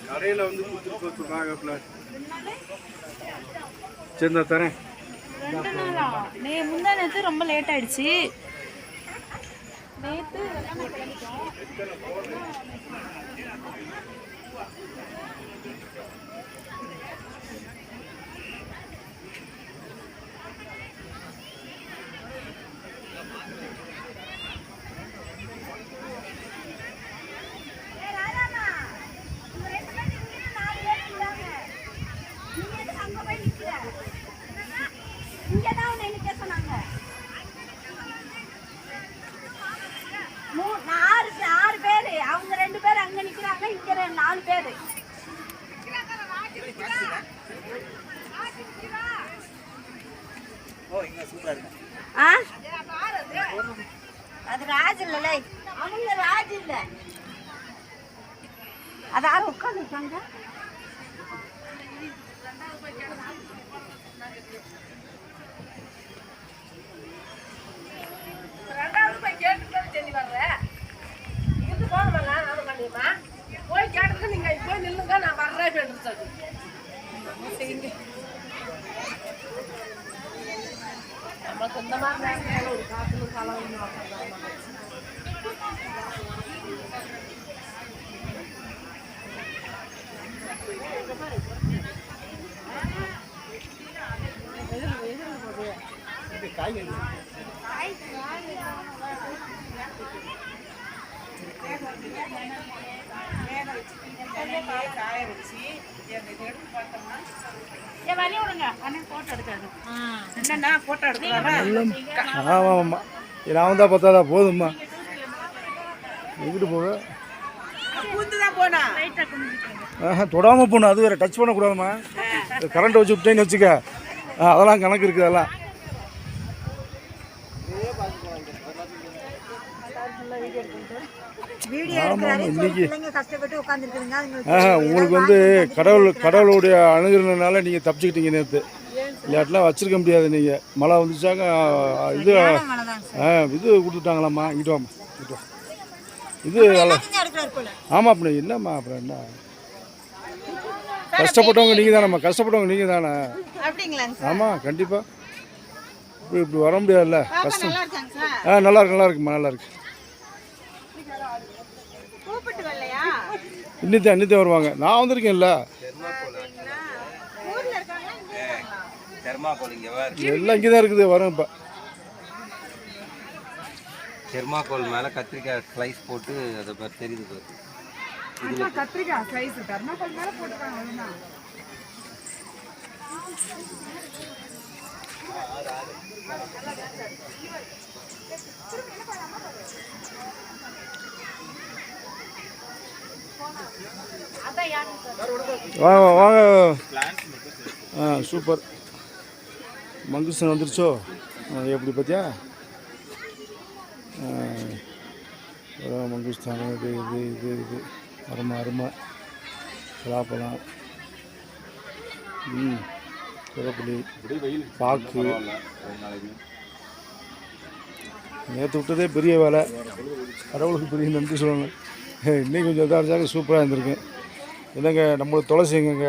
கடையில் வந்து கொடுத்துட்டு வச்சுருக்காங்க. சரி நான் தரேன். முந்தா நேற்று ரொம்ப லேட் ஆயிடுச்சு. நேற்று ஆறு பேரு, அவங்க 2 பேர் அங்க நிக்கிறாங்க, இங்க 4 பேரு. அது ராஜ் இல்ல, அவங்க ராஜ் இல்ல, அது யாரும் உட்கார்ந்து இருக்காங்க. போய் கேட்டதுக்கு நீங்க போய் நில்லுங்க, நான் வர்றேன். நமக்கு இந்த மாதிரி ஒரு காத்துல காலம் காய வச்சு எடுத்து பார்த்தோம்னா வழி விடுங்க. அண்ணன் போட்டோ எடுக்காது. என்னன்னா போட்டோ எடுக்கலாம். ஆமாம்மா, நான் வந்தால் பார்த்தாதா போதும்மா. எங்கிட்டு போக போனா தொடாமல் போகணும். அது வேறு டச் பண்ணக்கூடாதும்மா. கரண்ட் வச்சு விட்டேன்னு வச்சுக்க, அதெல்லாம் கணக்கு இருக்குது. அதெல்லாம் உங்களுக்கு வந்து கடவுளுடைய அணுகிறதுனால நீங்கள் தப்பிச்சுக்கிட்டீங்க நேற்று. இல்லாட்டெலாம் வச்சுருக்க முடியாது. நீங்கள் மழை வந்துச்சாங்க இது கொடுத்துட்டாங்களாம்மா. இங்கிட்டு வாம்மா, இங்கிட்டு வா. இது ஆமாம். அப்படி என்னம்மா, அப்புறம் என்ன கஷ்டப்பட்டவங்க நீங்கள் தானேம்மா, கஷ்டப்பட்டவங்க நீங்கள் தானே. ஆமாம், கண்டிப்பாக. இப்படி வர முடியாதுல்ல, கஷ்டம். நல்லா இருக்கு, நல்லா இருக்குமா, நல்லா இருக்கு. இன்னித்தான் வருவாங்க. நான் வந்திருக்கேன்ல. எல்லாம் இங்கே தான் இருக்குது. வரும் இப்போ தெர்மாக்கோல் மேலே கத்திரிக்காய் ஸ்லைஸ் போட்டு அதை பார்த்து தெரியுது. கத்திரிக்காய் ஸ்லைஸ் தெர்மாக்கோல் மேலே போட்டுருக்காங்க. வாங்க வாங்க. சூப்பர். மங்குஸ்தான் வந்துருச்சோ எப்படி பார்த்தியா? மங்குஸ்தான் இது இது இது இது அருமை அருமை. பலாப்பழம், குரப்புளி, பாக்கு. நேற்று விட்டதே பெரிய வேலை. கடவுளுக்கு பெரிய நன்றி சொல்லணும். இன்னைக்கு கொஞ்சம் இதாக இருந்தாலும் சூப்பராக இருந்திருக்கு. என்னங்க நம்மளுக்கு துளசி எங்கங்க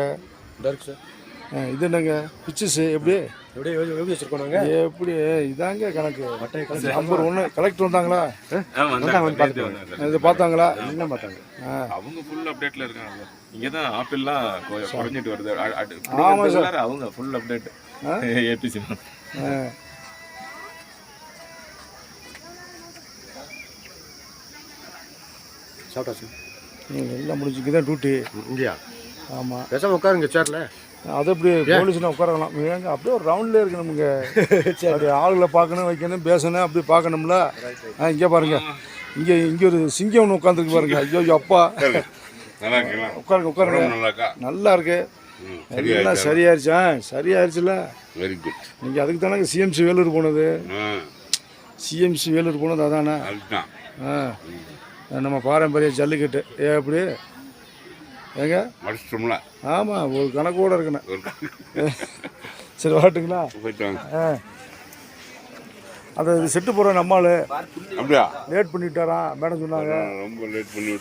டர்க் சார். இது என்னங்க பிச்சஸ் எப்படி வச்சுருக்கோம் நாங்கள்? எப்படி இதாங்க கணக்கு. நம்பர் 1 கலெக்டர் வந்தாங்களா? இது பார்த்தாங்களா? என்ன பார்த்தாங்க? அவங்க ஃபுல் அப்டேட்டில் இருக்காங்க. இங்கே தான் ஆப்பிள்லாம் குறைஞ்சிட்டு வருது. ஆமாம் சார், அவங்க ஃபுல் அப்டேட். ஏபிசி சாப்பிட்டாச்சு. எல்லாம் முடிஞ்சுக்கு தான் டியூட்டி இங்கேயா? ஆமாம். பேசாமல் உட்காருங்க சேர்ல. அது அப்படி போலீஸ்னா உட்காரலாம். ஏங்க அப்படியே ஒரு ரவுண்ட்லேயே இருக்கு நமக்கு. அப்படி ஆளுகளை பார்க்கணும், வைக்கணும், பேசணும், அப்படி பார்க்கணும்ல. இங்கே பாருங்க, இங்கே ஒரு சிங்கம் ஒன்று உட்காந்துருக்கு பாருங்க. ஐயோ அப்பா, உட்காருங்க உட்காருங்க. நல்லா இருக்கு. எல்லாம் சரியாயிருச்சா? சரியாயிருச்சுல. Very good. நீங்கள் அதுக்கு தானே சிஎம்சி வேலூர் போனது. சிஎம்சி வேலூர் போனது அதானே? நம்ம பாரம்பரிய ஜல்லிக்கட்டு எப்படி ஏங்க? முடிச்சிட்டோம்ல. ஆமாம், ஒரு கணக்கோடு இருக்கணும். சரி வரட்டுங்களா? போயிட்டாங்க. ஆ அந்த செட்டு போகிற நம்மால் அப்படியா? லேட் பண்ணிட்டாராம் மேடம் சொன்னாங்க. ரொம்ப லேட் பண்ணி